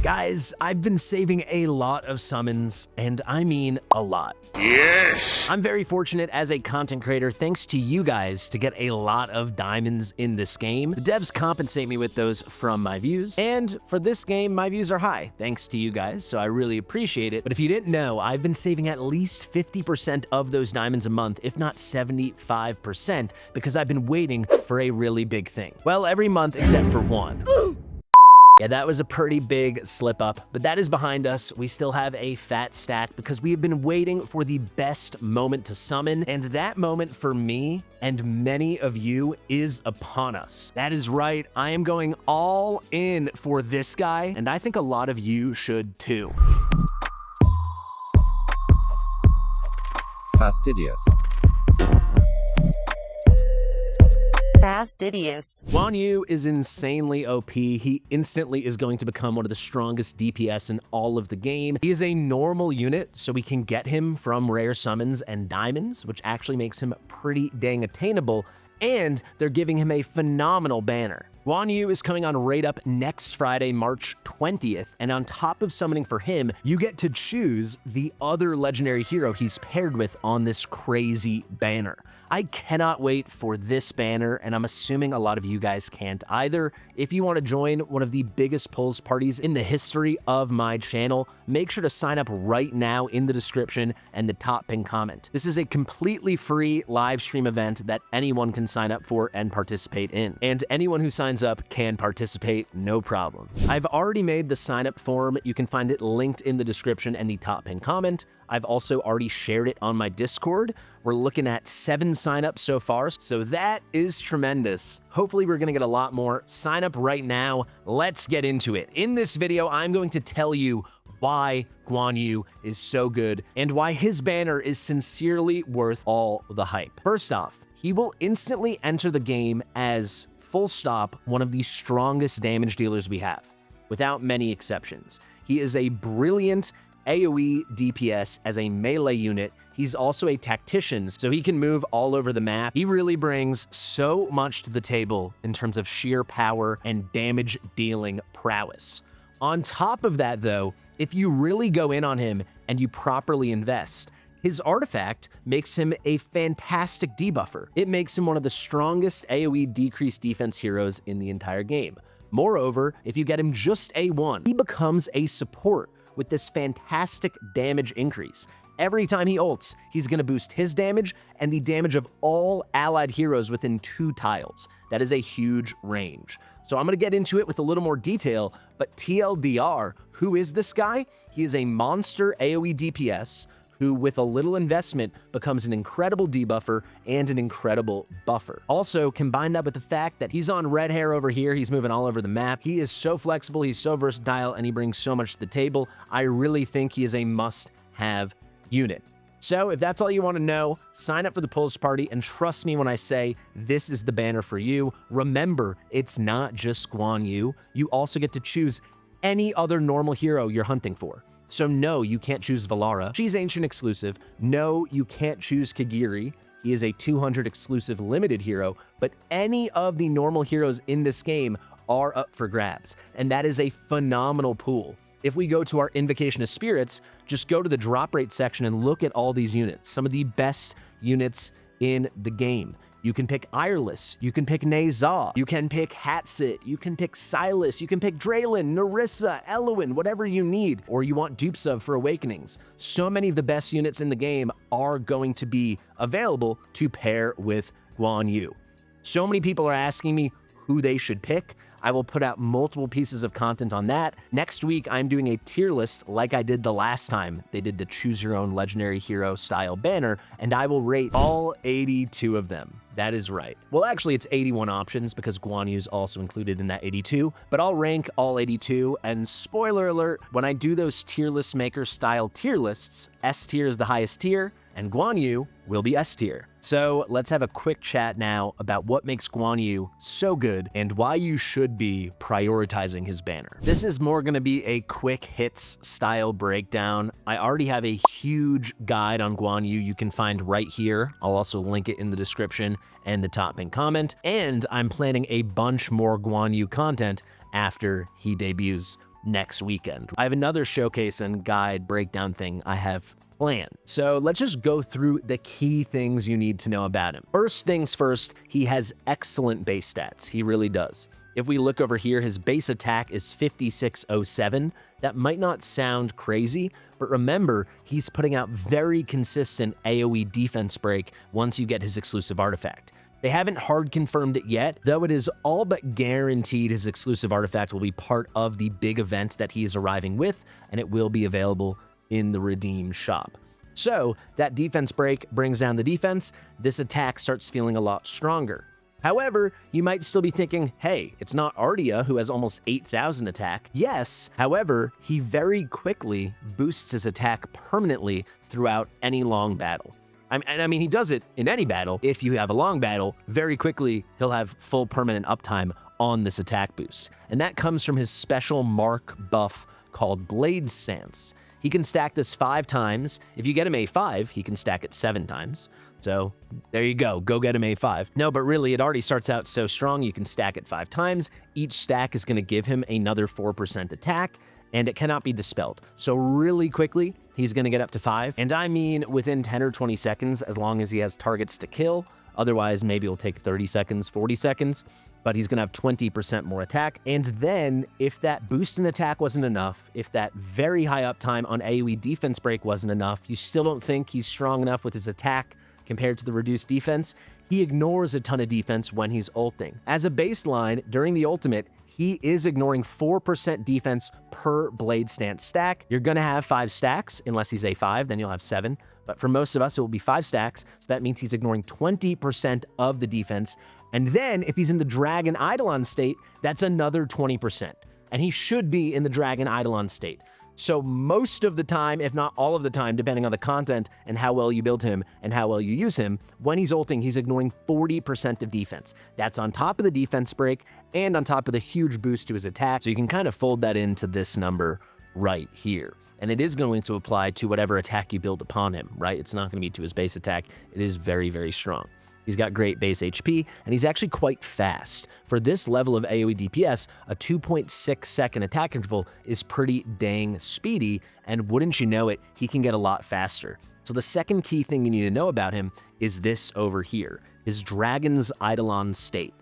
Guys, I've been saving a lot of summons, and I mean a lot. Yes! I'm very fortunate as a content creator, thanks to you guys, to get a lot of diamonds in this game. The devs compensate me with those from my views, and for this game, my views are high, thanks to you guys, so I really appreciate it. But if you didn't know, I've been saving at least 50% of those diamonds a month, if not 75%, because I've been waiting for a really big thing. Well, every month except for one. Yeah, that was a pretty big slip up, but that is behind us. We still have a fat stack because we have been waiting for the best moment to summon, and that moment for me and many of you is upon us. That is right, I am going all in for this guy, and I think a lot of you should too. Fastidious. Fastidious. Guan Yu is insanely OP. He instantly is going to become one of the strongest DPS in all of the game. He is a normal unit, so we can get him from rare summons and diamonds, which actually makes him pretty dang attainable, and they're giving him a phenomenal banner. Guan Yu is coming on Raid Up next Friday, March 20th, and on top of summoning for him, you get to choose the other legendary hero he's paired with on this crazy banner. I cannot wait for this banner, and I'm assuming a lot of you guys can't either. If you want to join one of the biggest pulls parties in the history of my channel, make sure to sign up right now in the description and the top pinned comment. This is a completely free live stream event that anyone can sign up for and participate in. And anyone who signs up can participate, no problem. I've already made the sign up form. You can find it linked in the description and the top pinned comment. I've also already shared it on my Discord. We're looking at 7 signups so far, so that is tremendous. Hopefully we're gonna get a lot more. Sign up right now. Let's get into it. In this video, I'm going to tell you why Guan Yu is so good and why his banner is sincerely worth all the hype. First off, he will instantly enter the game as, full stop, one of the strongest damage dealers we have, without many exceptions. He is a brilliant AoE DPS as a melee unit. He's also a tactician, so he can move all over the map. He really brings so much to the table in terms of sheer power and damage dealing prowess. On top of that though, if you really go in on him and you properly invest, his artifact makes him a fantastic debuffer. It makes him one of the strongest AoE decreased defense heroes in the entire game. Moreover, if you get him just A1, he becomes a support with this fantastic damage increase. Every time he ults, he's gonna boost his damage and the damage of all allied heroes within 2 tiles. That is a huge range. So I'm gonna get into it with a little more detail, but TLDR, who is this guy? He is a monster AoE DPS who, with a little investment, becomes an incredible debuffer and an incredible buffer. Also, combine that with the fact that he's on red hair over here, he's moving all over the map, he is so flexible, he's so versatile, and he brings so much to the table. I really think he is a must-have unit. So if that's all you want to know, sign up for the Pulse Party, and trust me when I say this is the banner for you. Remember, it's not just Guan Yu. You also get to choose any other normal hero you're hunting for. So no, you can't choose Valara. She's ancient exclusive. No, you can't choose Kagiri. He is a 200 exclusive limited hero, but any of the normal heroes in this game are up for grabs, and that is a phenomenal pool. If we go to our Invocation of Spirits, just go to the drop rate section and look at all these units, some of the best units in the game. You can pick Ireless, you can pick Nezah, you can pick Hatsit, you can pick Silas, you can pick Draylin, Narissa, Elowen, whatever you need, or you want dupes of for Awakenings. So many of the best units in the game are going to be available to pair with Guan Yu. So many people are asking me who they should pick. I will put out multiple pieces of content on that. Next week, I'm doing a tier list like I did the last time they did the Choose Your Own Legendary Hero style banner, and I will rate all 82 of them. That is right. Well, actually, it's 81 options because Guan Yu is also included in that 82, but I'll rank all 82, and spoiler alert, when I do those tier list maker style tier lists, S tier is the highest tier, and Guan Yu will be S tier. So let's have a quick chat now about what makes Guan Yu so good and why you should be prioritizing his banner. This is more gonna be a quick hits style breakdown. I already have a huge guide on Guan Yu you can find right here. I'll also link it in the description and the top pinned comment. And I'm planning a bunch more Guan Yu content after he debuts next weekend. I have another showcase and guide breakdown thing I have planned. So let's just go through the key things you need to know about him. First things first, he has excellent base stats. He really does. If we look over here, his base attack is 5607. That might not sound crazy, but remember, he's putting out very consistent AoE defense break once you get his exclusive artifact. They haven't hard confirmed it yet, though it is all but guaranteed his exclusive artifact will be part of the big event that he is arriving with, and it will be available in the Redeem shop. So that defense break brings down the defense. This attack starts feeling a lot stronger. However, you might still be thinking, hey, it's not Ardia who has almost 8,000 attack. Yes, however, he very quickly boosts his attack permanently throughout any long battle. I mean, he does it in any battle. If you have a long battle, very quickly, he'll have full permanent uptime on this attack boost. And that comes from his special mark buff called Blade Stance. He can stack this 5 times. If you get him A5, he can stack it 7 times. So there you go. Go get him A5. No, but really, it already starts out so strong, you can stack it 5 times. Each stack is going to give him another 4% attack, and it cannot be dispelled. So really quickly, he's going to get up to 5. And I mean within 10 or 20 seconds, as long as he has targets to kill. Otherwise, maybe it'll take 30 seconds, 40 seconds. But he's going to have 20% more attack. And then, if that boost in attack wasn't enough, if that very high uptime on AoE defense break wasn't enough, you still don't think he's strong enough with his attack compared to the reduced defense, he ignores a ton of defense when he's ulting. As a baseline, during the ultimate, he is ignoring 4% defense per Blade Stance stack. You're going to have 5 stacks, unless he's A5, then you'll have 7. But for most of us, it will be 5 stacks, so that means he's ignoring 20% of the defense. And then, if he's in the Dragon Eidolon state, that's another 20%. And he should be in the Dragon Eidolon state. So most of the time, if not all of the time, depending on the content and how well you build him and how well you use him, when he's ulting, he's ignoring 40% of defense. That's on top of the defense break and on top of the huge boost to his attack. So you can kind of fold that into this number right here. And it is going to apply to whatever attack you build upon him, right? It's not going to be to his base attack. It is very, very strong. He's got great base HP, and he's actually quite fast. For this level of AoE DPS, a 2.6 second attack interval is pretty dang speedy, and wouldn't you know it, he can get a lot faster. So the second key thing you need to know about him is this over here, his Dragon's Eidolon state.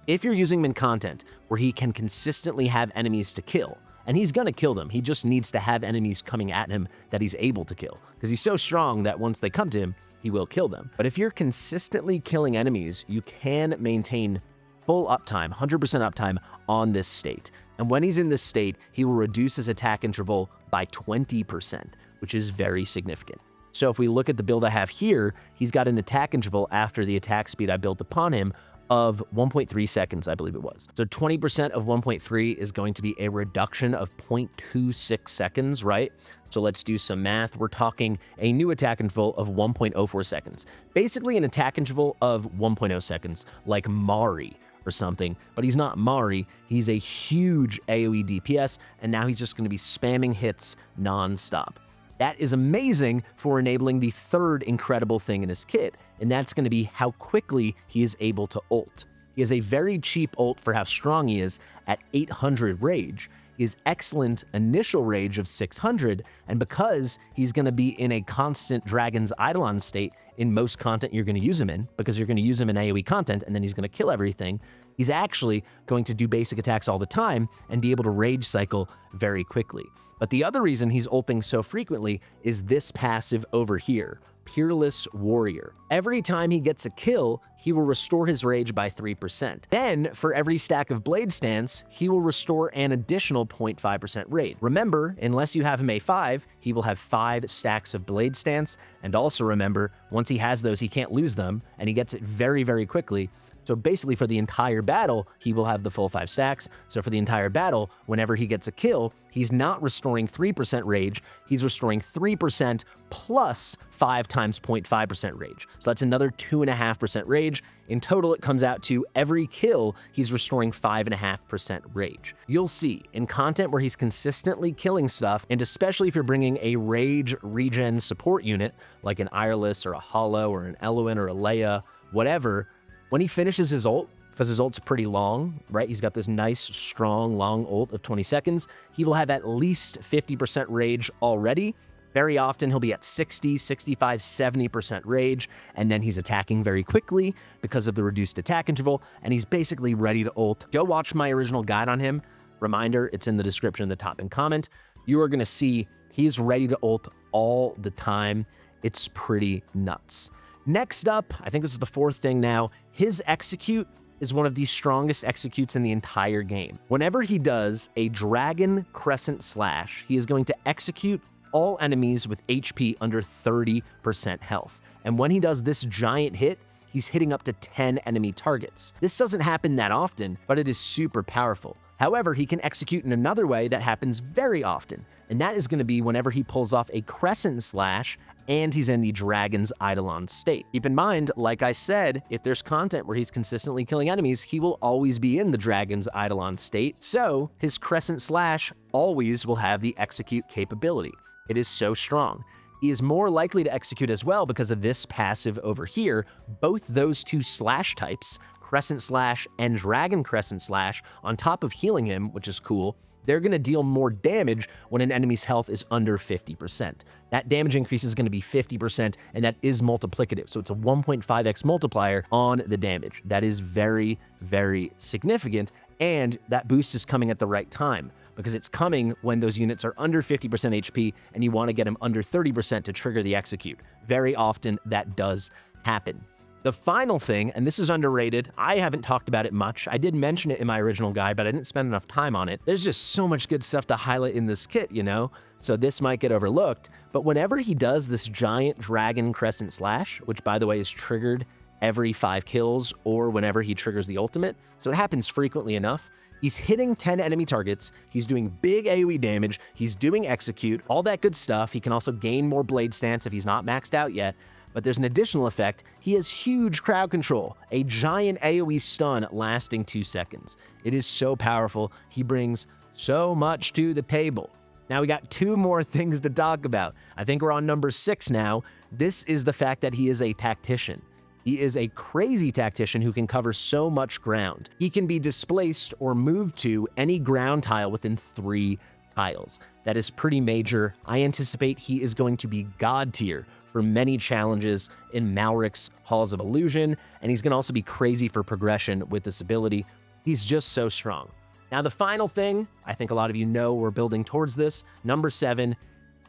If you're using him in content where he can consistently have enemies to kill, and he's gonna kill them, he just needs to have enemies coming at him that he's able to kill, because he's so strong that once they come to him, he will kill them. But if you're consistently killing enemies, you can maintain full uptime, 100% uptime on this state. And when he's in this state, he will reduce his attack interval by 20%, which is very significant. So if we look at the build I have here, he's got an attack interval after the attack speed I built upon him of 1.3 seconds, I believe it was. So 20% of 1.3 is going to be a reduction of 0.26 seconds, right? So let's do some math. We're talking a new attack interval of 1.04 seconds. Basically an attack interval of 1.0 seconds, like Mari or something, but he's not Mari. He's a huge AoE DPS, and now he's just going to be spamming hits non-stop. That is amazing for enabling the third incredible thing in his kit, and that's going to be how quickly he is able to ult. He has a very cheap ult for how strong he is at 800 rage. His excellent initial rage of 600, and because he's going to be in a constant Dragon's Eidolon state in most content you're going to use him in, because you're going to use him in AoE content and then he's going to kill everything, he's actually going to do basic attacks all the time and be able to rage cycle very quickly. But the other reason he's ulting so frequently is this passive over here, Peerless Warrior. Every time he gets a kill, he will restore his rage by 3%. Then, for every stack of Blade Stance, he will restore an additional 0.5% rage. Remember, unless you have him A5, he will have 5 stacks of Blade Stance, and also remember, once he has those, he can't lose them, and he gets it very, very quickly. So basically for the entire battle, he will have the full 5 stacks. So for the entire battle, whenever he gets a kill, he's not restoring 3% rage, he's restoring 3% plus 5 times 0.5% rage. So that's another 2.5% rage. In total, it comes out to every kill, he's restoring 5.5% rage. You'll see, in content where he's consistently killing stuff, and especially if you're bringing a rage regen support unit, like an Ireless or a Hollow or an Eloin or a Leia, whatever, when he finishes his ult, because his ult's pretty long, right? He's got this nice, strong, long ult of 20 seconds. He will have at least 50% rage already. Very often he'll be at 60, 65, 70% rage, and then he's attacking very quickly because of the reduced attack interval, and he's basically ready to ult. Go watch my original guide on him. Reminder, it's in the description in the top and comment. You are gonna see he's ready to ult all the time. It's pretty nuts. Next up, I think this is the fourth thing now, his execute is one of the strongest executes in the entire game. Whenever he does a Dragon Crescent Slash, he is going to execute all enemies with HP under 30% health. And when he does this giant hit, he's hitting up to 10 enemy targets. This doesn't happen that often, but it is super powerful. However, he can execute in another way that happens very often, and that is going to be whenever he pulls off a Crescent Slash and he's in the Dragon's Eidolon state. Keep in mind, like I said, if there's content where he's consistently killing enemies, he will always be in the Dragon's Eidolon state, so his Crescent Slash always will have the execute capability. It is so strong. He is more likely to execute as well because of this passive over here. Both those two slash types, Crescent Slash and Dragon Crescent Slash, on top of healing him, which is cool, they're going to deal more damage when an enemy's health is under 50%. That damage increase is going to be 50%, and that is multiplicative. So it's a 1.5x multiplier on the damage. That is very, very significant, and that boost is coming at the right time, because it's coming when those units are under 50% HP and you want to get them under 30% to trigger the execute. Very often that does happen. The final thing, and this is underrated, I haven't talked about it much. I did mention it in my original guide, but I didn't spend enough time on it. There's just so much good stuff to highlight in this kit, you know? So this might get overlooked, but whenever he does this giant Dragon Crescent Slash, which by the way is triggered every 5 kills or whenever he triggers the ultimate, so it happens frequently enough, he's hitting 10 enemy targets, he's doing big AoE damage, he's doing execute, all that good stuff. He can also gain more blade stance if he's not maxed out yet, but there's an additional effect. He has huge crowd control, a giant AoE stun lasting 2 seconds. It is so powerful. He brings so much to the table. Now we got 2 more things to talk about. I think we're on number 6 now. This is the fact that he is a tactician. He is a crazy tactician who can cover so much ground. He can be displaced or moved to any ground tile within 3 tiles. That is pretty major. I anticipate he is going to be god tier for many challenges in Malric's Halls of Illusion, and he's gonna also be crazy for progression with this ability. He's just so strong. Now the final thing, I think a lot of you know we're building towards this, number 7,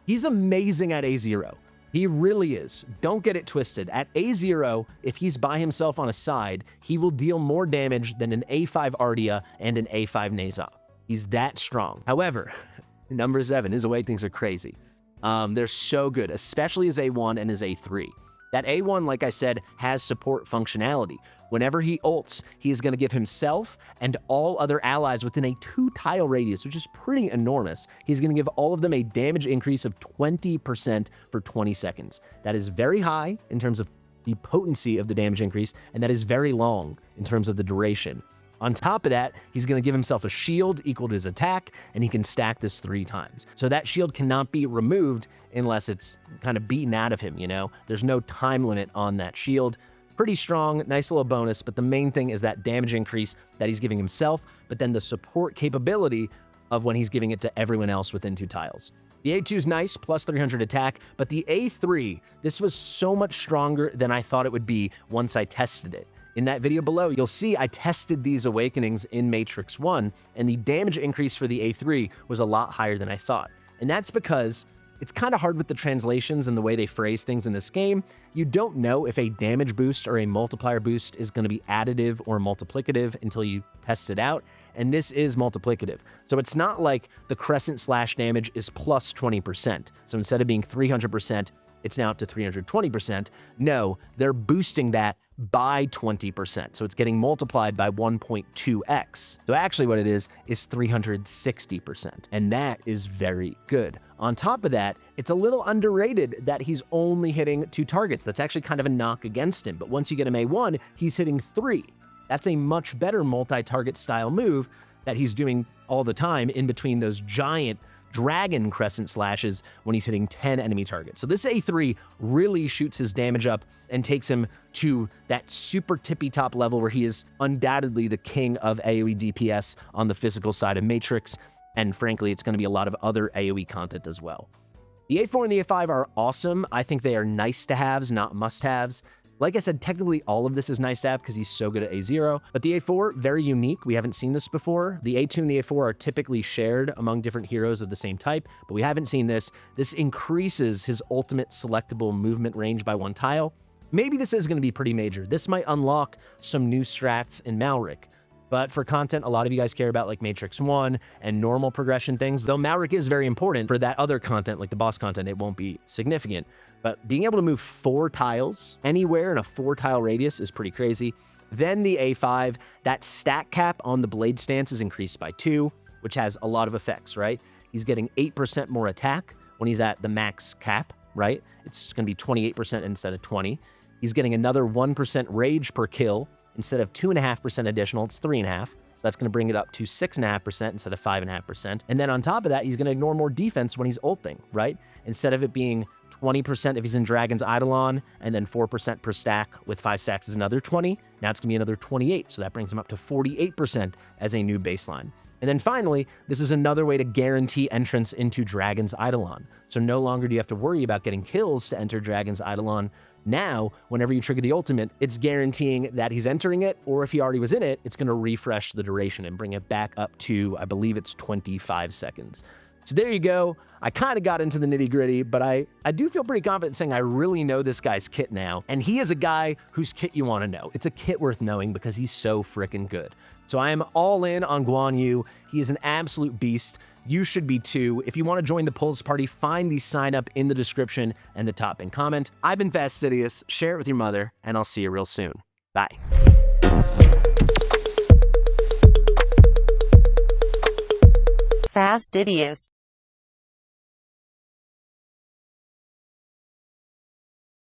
he's amazing at A0. He really is. Don't get it twisted. At A0, if he's by himself on a side, he will deal more damage than an A5 Ardia and an A5 Neza. He's that strong. However, number 7, his away things are crazy. They're so good, especially his A1 and his A3. That A1, like I said, has support functionality. Whenever he ults, he is going to give himself and all other allies within a 2-tile radius, which is pretty enormous. He's going to give all of them a damage increase of 20% for 20 seconds. That is very high in terms of the potency of the damage increase, and that is very long in terms of the duration. On top of that, he's going to give himself a shield equal to his attack, and he can stack this 3 times. So that shield cannot be removed unless it's kind of beaten out of him, you know? There's no time limit on that shield. Pretty strong, nice little bonus, but the main thing is that damage increase that he's giving himself, but then the support capability of when he's giving it to everyone else within 2 tiles. The A2 is nice, plus 300 attack, but the A3, this was so much stronger than I thought it would be once I tested it. In that video below, you'll see I tested these awakenings in Matrix 1, and the damage increase for the A3 was a lot higher than I thought. And that's because it's kind of hard with the translations and the way they phrase things in this game. You don't know if a damage boost or a multiplier boost is going to be additive or multiplicative until you test it out, and this is multiplicative. So it's not like the Crescent Slash damage is plus 20%. So instead of being 300%, it's now up to 320%. No, they're boosting that by 20%. So it's getting multiplied by 1.2x. So actually what it is 360%. And that is very good. On top of that, it's a little underrated that he's only hitting 2 targets. That's actually kind of a knock against him. But once you get him A1, he's hitting 3. That's a much better multi-target style move that he's doing all the time in between those giant dragon crescent slashes when he's hitting 10 enemy targets. So this A3 really shoots his damage up and takes him to that super tippy top level where he is undoubtedly the king of AoE DPS on the physical side of Matrix, and frankly, it's going to be a lot of other AoE content as well. The A4 and the A5 are awesome. I think they are nice to haves, not must haves. Like I said, technically all of this is nice to have because he's so good at A0, but the A4, very unique. We haven't seen this before. The A2 and the A4 are typically shared among different heroes of the same type, but we haven't seen this. This increases his ultimate selectable movement range by 1 tile. Maybe this is going to be pretty major. This might unlock some new strats in Malric. But for content, a lot of you guys care about like Matrix 1 and normal progression things. Though Malric is very important for that other content, like the boss content, it won't be significant. But being able to move 4 tiles anywhere in a 4-tile radius is pretty crazy. Then the A5, that stack cap on the blade stance is increased by 2, which has a lot of effects, right? He's getting 8% more attack when he's at the max cap, right? It's going to be 28% instead of 20. He's getting another 1% rage per kill. Instead of 2.5% additional, it's 3.5%. So that's going to bring it up to 6.5% instead of 5.5%. And then on top of that, he's going to ignore more defense when he's ulting, right? Instead of it being 20% if he's in Dragon's Eidolon, and then 4% per stack with 5 stacks is another 20. Now it's going to be another 28. So that brings him up to 48% as a new baseline. And then finally, this is another way to guarantee entrance into Dragon's Eidolon. So no longer do you have to worry about getting kills to enter Dragon's Eidolon. Now, whenever you trigger the ultimate, it's guaranteeing that he's entering it, or if he already was in it, it's going to refresh the duration and bring it back up to, I believe it's 25 seconds. So there you go. I kind of got into the nitty gritty, but I do feel pretty confident saying I really know this guy's kit now. And he is a guy whose kit you want to know. It's a kit worth knowing because he's so freaking good. So I am all in on Guan Yu. He is an absolute beast. You should be too. If you want to join the Pulse Party, find the sign up in the description and the top pinned comment. I've been Fastidious. Share it with your mother, and I'll see you real soon. Bye. Fastidious.